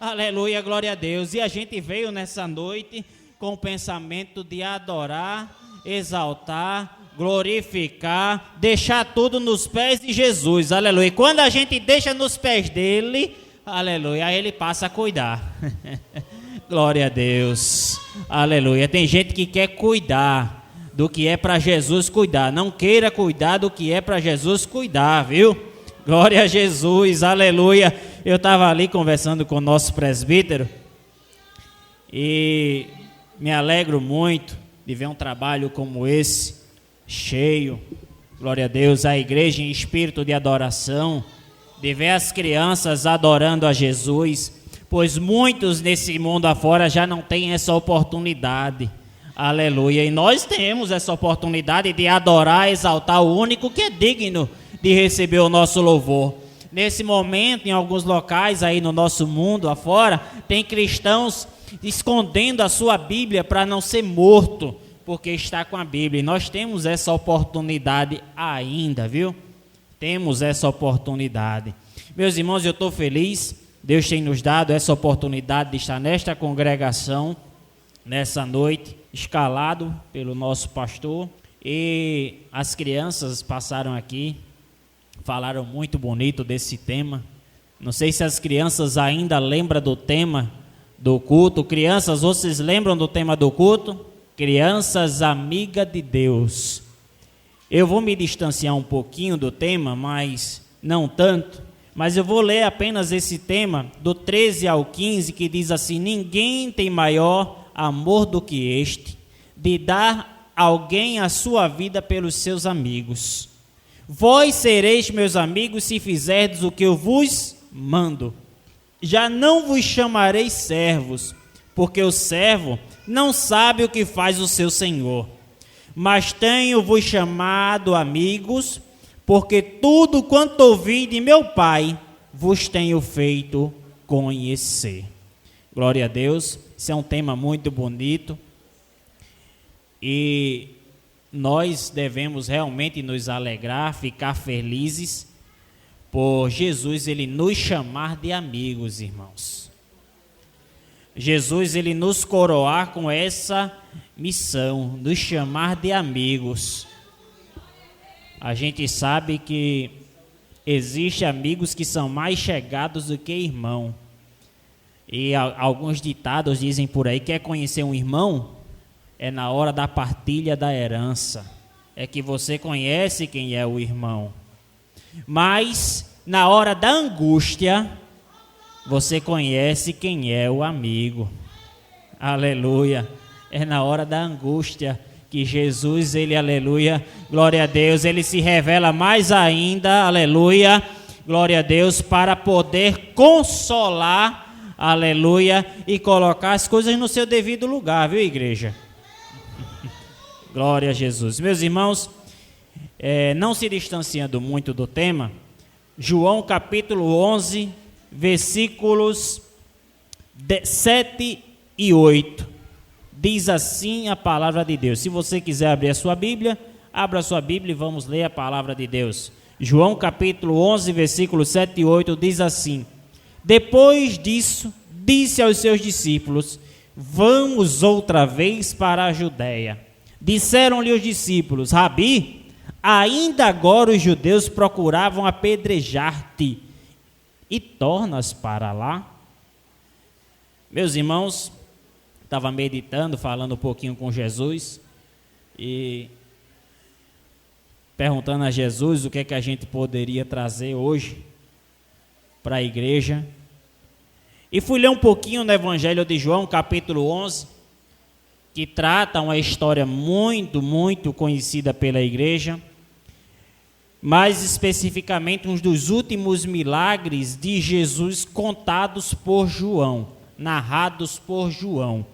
Aleluia, glória a Deus. E a gente veio nessa noite com o pensamento de adorar, exaltar, glorificar, deixar tudo nos pés de Jesus. Aleluia. E quando a gente deixa nos pés dele, aleluia, aí ele passa a cuidar. Glória a Deus. Aleluia. Tem gente que quer cuidar do que é para Jesus cuidar. Não queira cuidar do que é para Jesus cuidar, viu? Glória a Jesus. Aleluia. Eu estava ali conversando com o nosso presbítero e me alegro muito de ver um trabalho como esse, cheio, glória a Deus, a igreja em espírito de adoração, de ver as crianças adorando a Jesus, pois muitos nesse mundo afora já não têm essa oportunidade, aleluia, e nós temos essa oportunidade de adorar, exaltar o único que é digno de receber o nosso louvor. Nesse momento, em alguns locais aí no nosso mundo afora, tem cristãos escondendo a sua Bíblia para não ser morto, porque está com a Bíblia. E nós temos essa oportunidade ainda, viu? Temos essa oportunidade. Meus irmãos, eu estou feliz. Deus tem nos dado essa oportunidade de estar nesta congregação, nessa noite, escalado pelo nosso pastor. E as crianças passaram aqui, falaram muito bonito desse tema. Não sei se as crianças ainda lembram do tema do culto. Crianças, vocês lembram do tema do culto? Crianças amigas de Deus. Eu vou me distanciar um pouquinho do tema, mas não tanto. Mas eu vou ler apenas esse tema, do 13 ao 15, que diz assim: ninguém tem maior amor do que este, de dar alguém a sua vida pelos seus amigos. Vós sereis meus amigos se fizerdes o que eu vos mando. Já não vos chamarei servos, porque o servo não sabe o que faz o seu senhor. Mas tenho-vos chamado amigos, porque tudo quanto ouvi de meu Pai vos tenho feito conhecer. Glória a Deus. Esse é um tema muito bonito. E nós devemos realmente nos alegrar, ficar felizes, por Jesus ele nos chamar de amigos, irmãos. Jesus ele nos coroar com essa missão, nos chamar de amigos. A gente sabe que existem amigos que são mais chegados do que irmão. E alguns ditados dizem por aí: quer conhecer um irmão? É na hora da partilha da herança. É que você conhece quem é o irmão. Mas na hora da angústia, você conhece quem é o amigo. Aleluia. É na hora da angústia que Jesus, ele, aleluia, glória a Deus, ele se revela mais ainda, aleluia, glória a Deus, para poder consolar, aleluia, e colocar as coisas no seu devido lugar, viu, igreja? Glória a Jesus. Meus irmãos, não se distanciando muito do tema, João capítulo 11, versículos 7 e 8, diz assim a palavra de Deus. Se você quiser abrir a sua Bíblia, abra a sua Bíblia e vamos ler a palavra de Deus. João capítulo 11, versículos 7 e 8, diz assim: depois disso, disse aos seus discípulos: vamos outra vez para a Judeia. Disseram-lhe os discípulos: Rabi, ainda agora os judeus procuravam apedrejar-te, e tornas para lá? Meus irmãos, estava meditando, falando um pouquinho com Jesus, e perguntando a Jesus o que é que a gente poderia trazer hoje para a igreja. E fui ler um pouquinho no Evangelho de João, capítulo 11, que trata uma história muito, muito conhecida pela igreja, mais especificamente um dos últimos milagres de Jesus contados por João, narrados por João.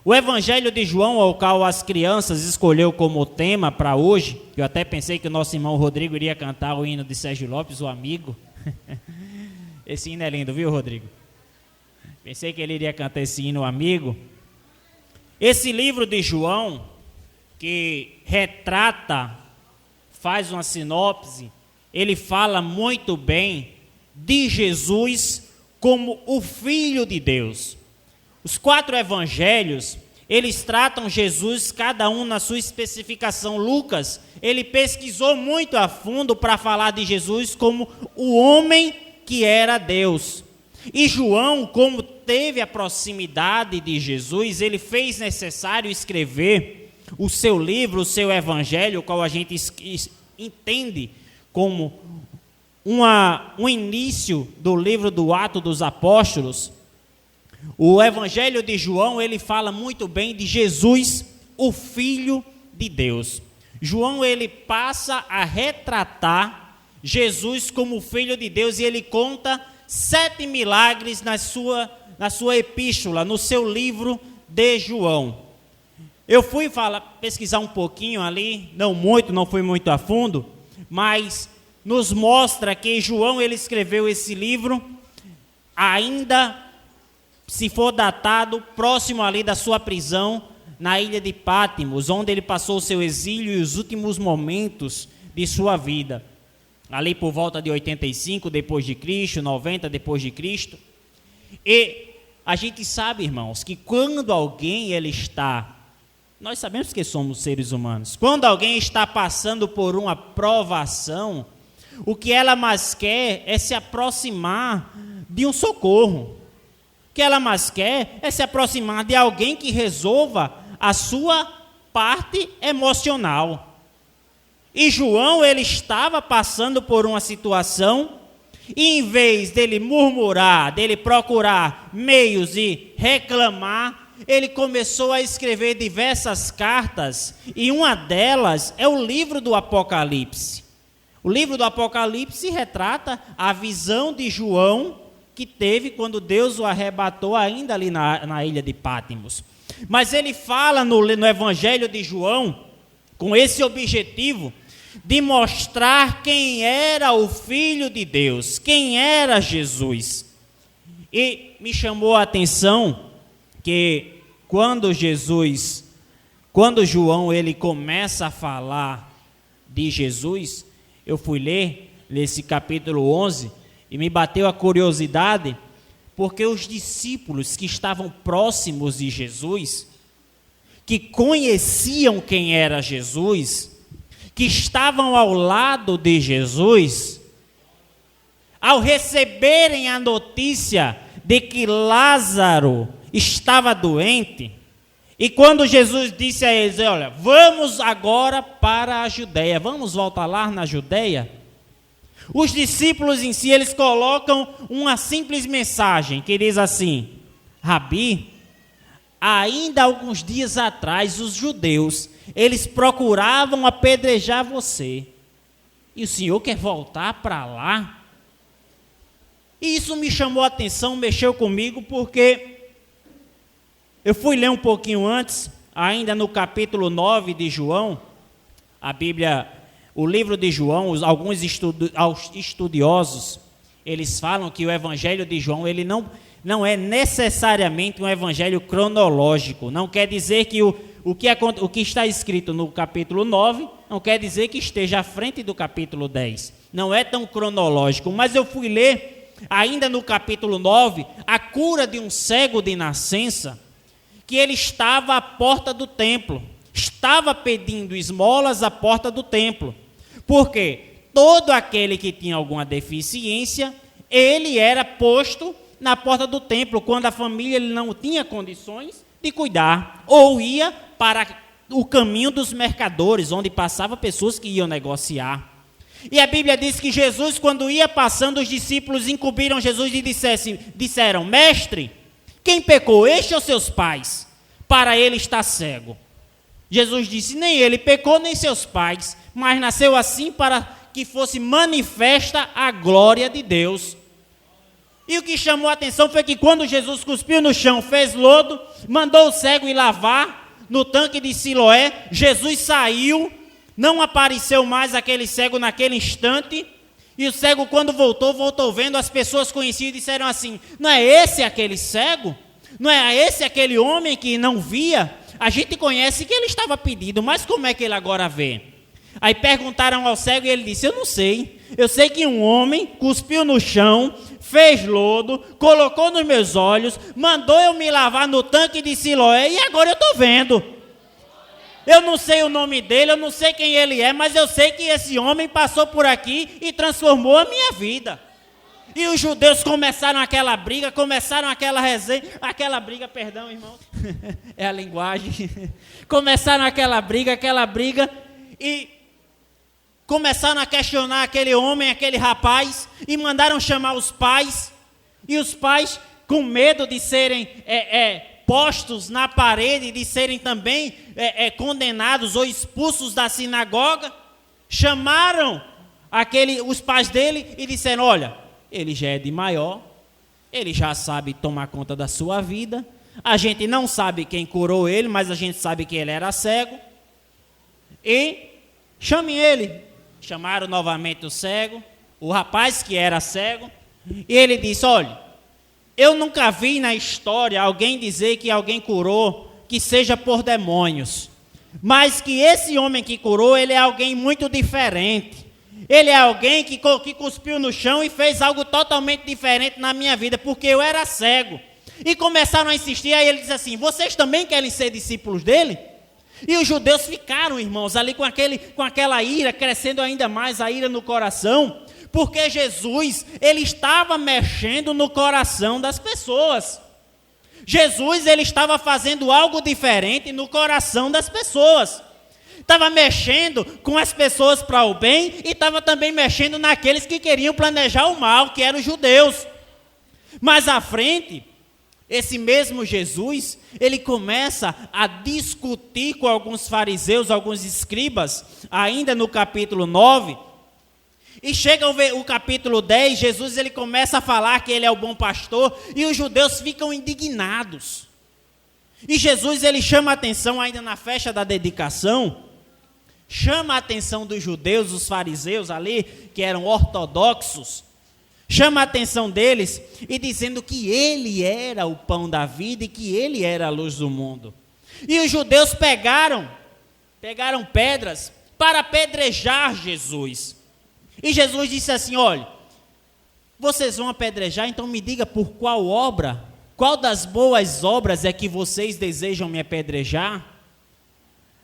O Evangelho de João, ao qual as crianças escolheu como tema para hoje, eu até pensei que o nosso irmão Rodrigo iria cantar o hino de Sérgio Lopes, o Amigo. Esse hino é lindo, viu, Rodrigo? Pensei que ele iria cantar esse hino, o Amigo. Esse livro de João, que retrata, faz uma sinopse, ele fala muito bem de Jesus como o Filho de Deus. Os 4 evangelhos, eles tratam Jesus, cada um na sua especificação. Lucas, ele pesquisou muito a fundo para falar de Jesus como o homem que era Deus. E João, como teve a proximidade de Jesus, ele fez necessário escrever o seu livro, o seu evangelho, o qual a gente entende como um início do livro do Atos dos Apóstolos. O evangelho de João, ele fala muito bem de Jesus, o Filho de Deus. João, ele passa a retratar Jesus como o Filho de Deus, e ele conta 7 milagres na sua epístola, no seu livro de João. Eu fui pesquisar um pouquinho ali, não fui muito a fundo, mas nos mostra que João, ele escreveu esse livro ainda, se for datado, próximo ali da sua prisão na ilha de Patmos, onde ele passou o seu exílio e os últimos momentos de sua vida. Ali por volta de 85 depois de Cristo, 90 depois de Cristo. E a gente sabe, irmãos, que quando alguém nós sabemos que somos seres humanos, quando alguém está passando por uma provação, o que ela mais quer é se aproximar de um socorro. O que ela mais quer é se aproximar de alguém que resolva a sua parte emocional. E João, ele estava passando por uma situação, e em vez dele murmurar, dele procurar meios e reclamar, ele começou a escrever diversas cartas, e uma delas é o livro do Apocalipse. O livro do Apocalipse retrata a visão de João que teve quando Deus o arrebatou ainda ali na ilha de Patmos. Mas ele fala no Evangelho de João com esse objetivo de mostrar quem era o Filho de Deus, quem era Jesus. E me chamou a atenção que quando João ele começa a falar de Jesus, eu fui ler nesse capítulo 11 e me bateu a curiosidade, porque os discípulos que estavam próximos de Jesus, que conheciam quem era Jesus, que estavam ao lado de Jesus, ao receberem a notícia de que Lázaro estava doente, e quando Jesus disse a eles, olha, vamos agora para a Judeia, vamos voltar lá na Judeia, os discípulos em si, eles colocam uma simples mensagem, que diz assim, Rabi, ainda alguns dias atrás, os judeus, eles procuravam apedrejar você, e o Senhor quer voltar para lá? E isso me chamou a atenção, mexeu comigo, porque eu fui ler um pouquinho antes, ainda no capítulo 9 de João, a Bíblia, o livro de João, alguns estudiosos, eles falam que o Evangelho de João, ele não é necessariamente um evangelho cronológico, não quer dizer que o que está escrito no capítulo 9, não quer dizer que esteja à frente do capítulo 10, não é tão cronológico, mas eu fui ler, ainda no capítulo 9, a cura de um cego de nascença, que ele estava à porta do templo, estava pedindo esmolas à porta do templo, porque todo aquele que tinha alguma deficiência, ele era posto na porta do templo, quando a família ele não tinha condições de cuidar, ou ia para o caminho dos mercadores, onde passavam pessoas que iam negociar. E a Bíblia diz que Jesus, quando ia passando, os discípulos encobriram Jesus e disseram, mestre, quem pecou, este ou seus pais, para ele estar cego? Jesus disse, nem ele pecou, nem seus pais, mas nasceu assim para que fosse manifesta a glória de Deus. E o que chamou a atenção foi que quando Jesus cuspiu no chão, fez lodo, mandou o cego ir lavar no tanque de Siloé, Jesus saiu, não apareceu mais aquele cego naquele instante, e o cego quando voltou vendo, as pessoas conheciam e disseram assim, não é esse aquele cego? Não é esse aquele homem que não via? A gente conhece que ele estava pedindo, mas como é que ele agora vê? Aí perguntaram ao cego e ele disse, eu não sei, Eu sei que um homem cuspiu no chão, fez lodo, colocou nos meus olhos, mandou eu me lavar no tanque de Siloé e agora eu estou vendo. Eu não sei o nome dele, eu não sei quem ele é, mas eu sei que esse homem passou por aqui e transformou a minha vida. E os judeus começaram aquela briga, começaram aquela resenha, perdão, irmão, é a linguagem. Começaram aquela briga e começaram a questionar aquele homem, aquele rapaz, e mandaram chamar os pais. E os pais, com medo de serem postos na parede, de serem também condenados ou expulsos da sinagoga, chamaram os pais dele e disseram: olha, ele já é de maior, ele já sabe tomar conta da sua vida, a gente não sabe quem curou ele, mas a gente sabe que ele era cego, e chamem ele. Chamaram novamente o cego, o rapaz que era cego, e ele disse: olha, eu nunca vi na história alguém dizer que alguém curou, que seja por demônios, mas que esse homem que curou, ele é alguém muito diferente. Ele é alguém que cuspiu no chão e fez algo totalmente diferente na minha vida, porque eu era cego. E começaram a insistir, aí ele disse assim: vocês também querem ser discípulos dele? E os judeus ficaram, irmãos, ali com aquela ira, crescendo ainda mais a ira no coração, porque Jesus, ele estava mexendo no coração das pessoas. Jesus, ele estava fazendo algo diferente no coração das pessoas. Estava mexendo com as pessoas para o bem e estava também mexendo naqueles que queriam planejar o mal, que eram os judeus. Mais à frente, esse mesmo Jesus, ele começa a discutir com alguns fariseus, alguns escribas, ainda no capítulo 9, e chega o capítulo 10, Jesus ele começa a falar que ele é o bom pastor, e os judeus ficam indignados. E Jesus ele chama a atenção ainda na festa da dedicação, chama a atenção dos judeus, os fariseus ali, que eram ortodoxos, chama a atenção deles e dizendo que ele era o pão da vida e que ele era a luz do mundo. E os judeus pegaram pedras para apedrejar Jesus. E Jesus disse assim: olha, vocês vão apedrejar, então me diga por qual obra, qual das boas obras é que vocês desejam me apedrejar?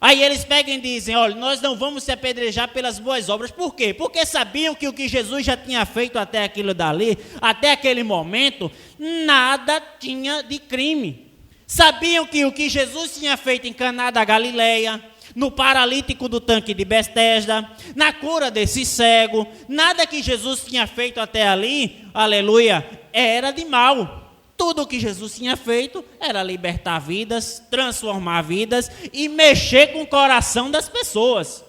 Aí eles pegam e dizem: olha, nós não vamos se apedrejar pelas boas obras. Por quê? Porque sabiam que o que Jesus já tinha feito até aquilo dali, até aquele momento, nada tinha de crime. Sabiam que o que Jesus tinha feito em Caná da Galileia, no paralítico do tanque de Betesda, na cura desse cego, nada que Jesus tinha feito até ali, aleluia, era de mal. Tudo o que Jesus tinha feito era libertar vidas, transformar vidas e mexer com o coração das pessoas.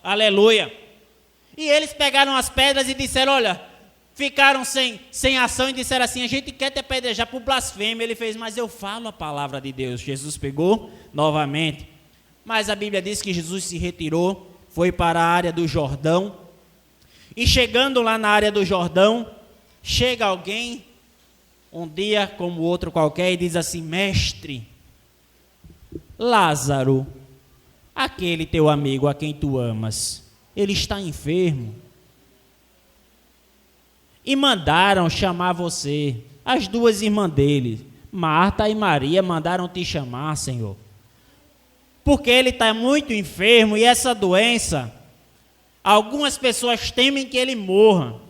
Aleluia. E eles pegaram as pedras e disseram: olha, ficaram sem ação e disseram assim: a gente quer te apedrejar por blasfêmia. Ele fez: mas eu falo a palavra de Deus. Jesus pegou novamente. Mas a Bíblia diz que Jesus se retirou, foi para a área do Jordão. E chegando lá na área do Jordão, chega alguém um dia como outro qualquer e diz assim: mestre, Lázaro, aquele teu amigo a quem tu amas, ele está enfermo. E mandaram chamar você. As duas irmãs dele, Marta e Maria, mandaram te chamar, Senhor, porque ele está muito enfermo e essa doença, algumas pessoas temem que ele morra.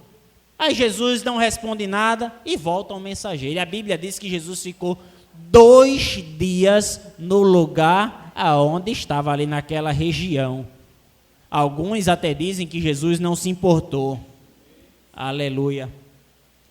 Aí Jesus não responde nada e volta ao mensageiro. E a Bíblia diz que Jesus ficou 2 dias no lugar aonde estava, ali naquela região. Alguns até dizem que Jesus não se importou. Aleluia.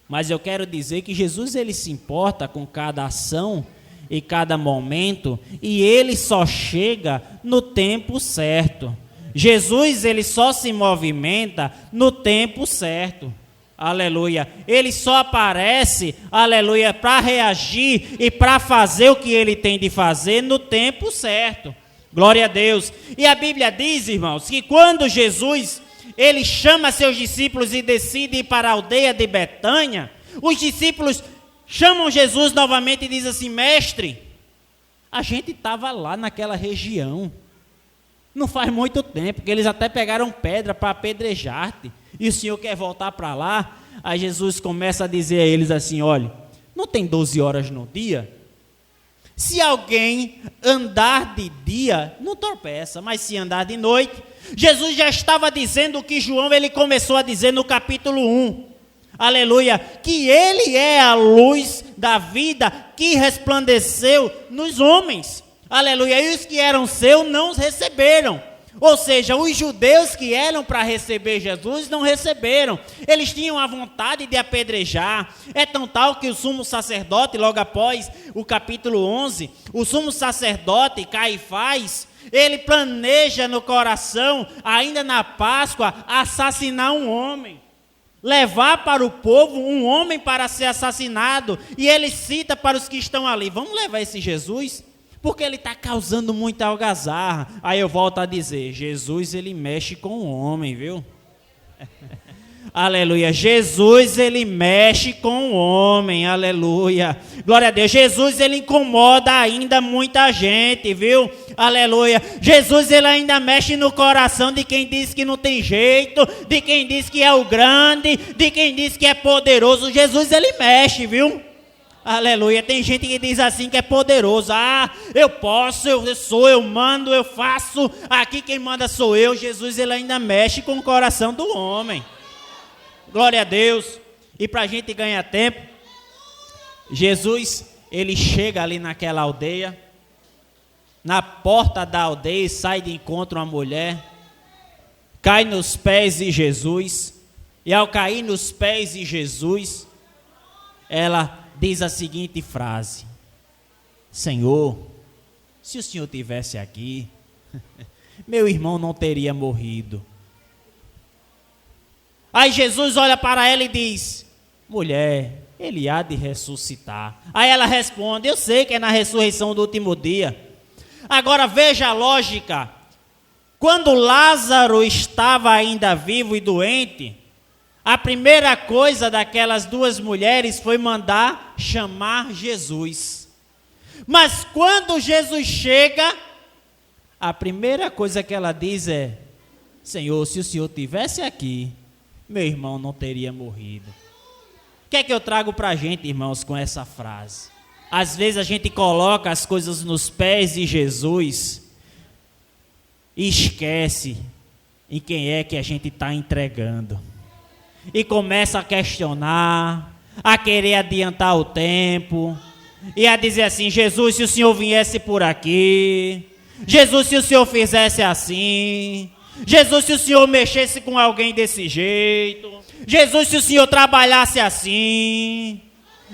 Mas eu quero dizer que Jesus ele se importa com cada ação e cada momento, e ele só chega no tempo certo. Jesus ele só se movimenta no tempo certo. Aleluia. Ele só aparece, aleluia, para reagir e para fazer o que ele tem de fazer no tempo certo. Glória a Deus. E a Bíblia diz, irmãos, que quando Jesus, ele chama seus discípulos e decide ir para a aldeia de Betânia, os discípulos chamam Jesus novamente e dizem assim: mestre, a gente estava lá naquela região, não faz muito tempo, que eles até pegaram pedra para apedrejar-te. e o senhor quer voltar para lá? Aí Jesus começa a dizer a eles assim: olha, não tem 12 horas no dia? Se alguém andar de dia, não tropeça, mas se andar de noite. Jesus já estava dizendo o que João ele começou a dizer no capítulo 1. Aleluia, que ele é a luz da vida que resplandeceu nos homens. Aleluia, e os que eram seus não os receberam. Ou seja, os judeus que eram para receber Jesus não receberam. Eles tinham a vontade de apedrejar. É tão tal que o sumo sacerdote, logo após o capítulo 11, o sumo sacerdote Caifás, ele planeja no coração, ainda na Páscoa, assassinar um homem. Levar para o povo um homem para ser assassinado. E ele cita para os que estão ali: vamos levar esse Jesus? Porque ele está causando muita algazarra. Aí eu volto a dizer: Jesus ele mexe com o homem, viu? Aleluia, Jesus ele mexe com o homem, aleluia, glória a Deus. Jesus ele incomoda ainda muita gente, viu? Aleluia, Jesus ele ainda mexe no coração de quem diz que não tem jeito, de quem diz que é o grande, de quem diz que é poderoso. Jesus ele mexe, viu? Aleluia, tem gente que diz assim que é poderoso: ah, eu posso, eu sou, eu mando, eu faço, aqui quem manda sou eu. Jesus ele ainda mexe com o coração do homem. Glória a Deus. E para a gente ganhar tempo, Jesus, ele chega ali naquela aldeia, na porta da aldeia, sai de encontro uma mulher, cai nos pés de Jesus, e ao cair nos pés de Jesus, ela diz a seguinte frase: Senhor, se o Senhor estivesse aqui, meu irmão não teria morrido. Aí Jesus olha para ela e diz: mulher, ele há de ressuscitar. Aí ela responde: eu sei que é na ressurreição do último dia. Agora veja a lógica. Quando Lázaro estava ainda vivo e doente, a primeira coisa daquelas duas mulheres foi mandar chamar Jesus. Mas quando Jesus chega, a primeira coisa que ela diz é: Senhor, se o Senhor estivesse aqui, meu irmão não teria morrido. O que é que eu trago para a gente, irmãos, com essa frase? Às vezes a gente coloca as coisas nos pés de Jesus e esquece em quem é que a gente está entregando. E começa a questionar, a querer adiantar o tempo, e a dizer assim: Jesus, se o Senhor viesse por aqui, Jesus, se o Senhor fizesse assim, Jesus, se o Senhor mexesse com alguém desse jeito, Jesus, se o Senhor trabalhasse assim.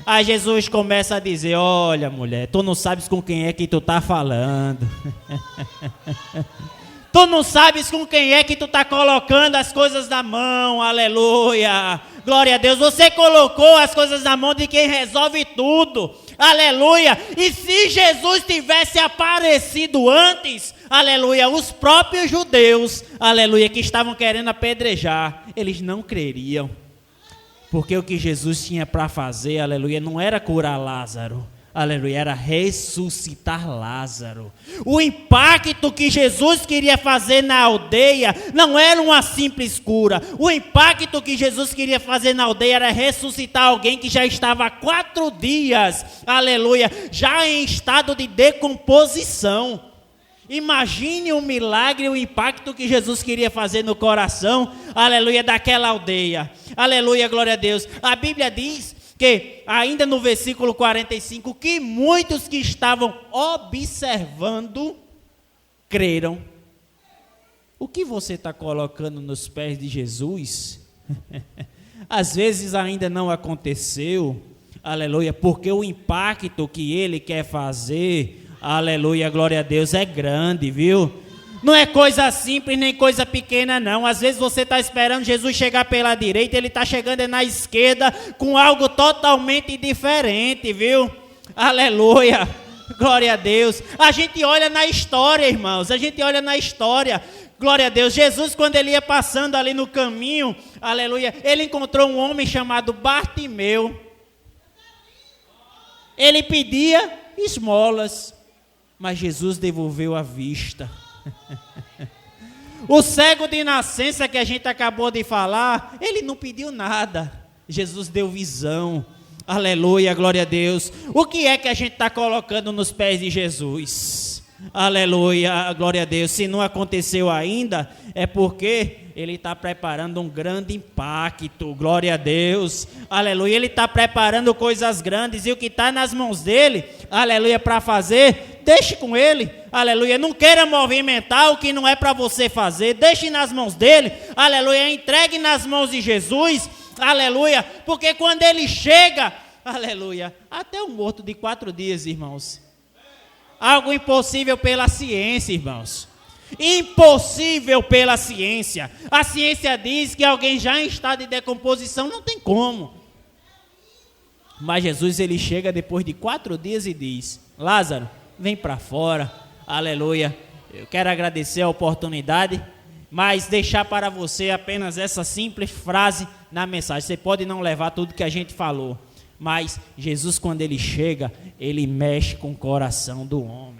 Aí Jesus começa a dizer: olha, mulher, tu não sabes com quem é que tu está falando. Tu não sabes com quem é que tu está colocando as coisas na mão, aleluia, glória a Deus. Você colocou as coisas na mão de quem resolve tudo, aleluia. E se Jesus tivesse aparecido antes, aleluia, os próprios judeus, aleluia, que estavam querendo apedrejar, eles não creriam. Porque o que Jesus tinha para fazer, aleluia, não era curar Lázaro, aleluia, era ressuscitar Lázaro. O impacto que Jesus queria fazer na aldeia não era uma simples cura. O impacto que Jesus queria fazer na aldeia era ressuscitar alguém que já estava há 4 dias, aleluia, já em estado de decomposição. Imagine o milagre, o impacto que Jesus queria fazer no coração, aleluia, daquela aldeia. Aleluia, glória a Deus. A Bíblia diz que, ainda no versículo 45, que muitos que estavam observando, creram. O que você está colocando nos pés de Jesus, às vezes ainda não aconteceu, aleluia, porque o impacto que Ele quer fazer, aleluia, glória a Deus, é grande, viu? Não é coisa simples, nem coisa pequena não. Às vezes você está esperando Jesus chegar pela direita, Ele está chegando na esquerda com algo totalmente diferente, viu? Aleluia, glória a Deus. A gente olha na história, irmãos, a gente olha na história, glória a Deus. Jesus, quando Ele ia passando ali no caminho, aleluia, Ele encontrou um homem chamado Bartimeu. Ele pedia esmolas, mas Jesus devolveu a vista. O cego de nascença que a gente acabou de falar, ele não pediu nada. Jesus deu visão. Aleluia, glória a Deus. O que é que a gente está colocando nos pés de Jesus? Aleluia, glória a Deus. Se não aconteceu ainda, é porque Ele está preparando um grande impacto. Glória a Deus. Aleluia, Ele está preparando coisas grandes. E o que está nas mãos dEle, aleluia, para fazer, deixe com Ele. Aleluia, não queira movimentar o que não é para você fazer. Deixe nas mãos dEle. Aleluia, entregue nas mãos de Jesus. Aleluia, porque quando Ele chega, aleluia, até um morto de 4 dias, irmãos. Algo impossível pela ciência, irmãos. Impossível pela ciência. A ciência diz que alguém já em estado de decomposição não tem como. Mas Jesus, ele chega depois de 4 dias e diz: Lázaro, vem para fora. Aleluia. Eu quero agradecer a oportunidade, mas deixar para você apenas essa simples frase na mensagem. Você pode não levar tudo que a gente falou, mas Jesus, quando ele chega, ele mexe com o coração do homem.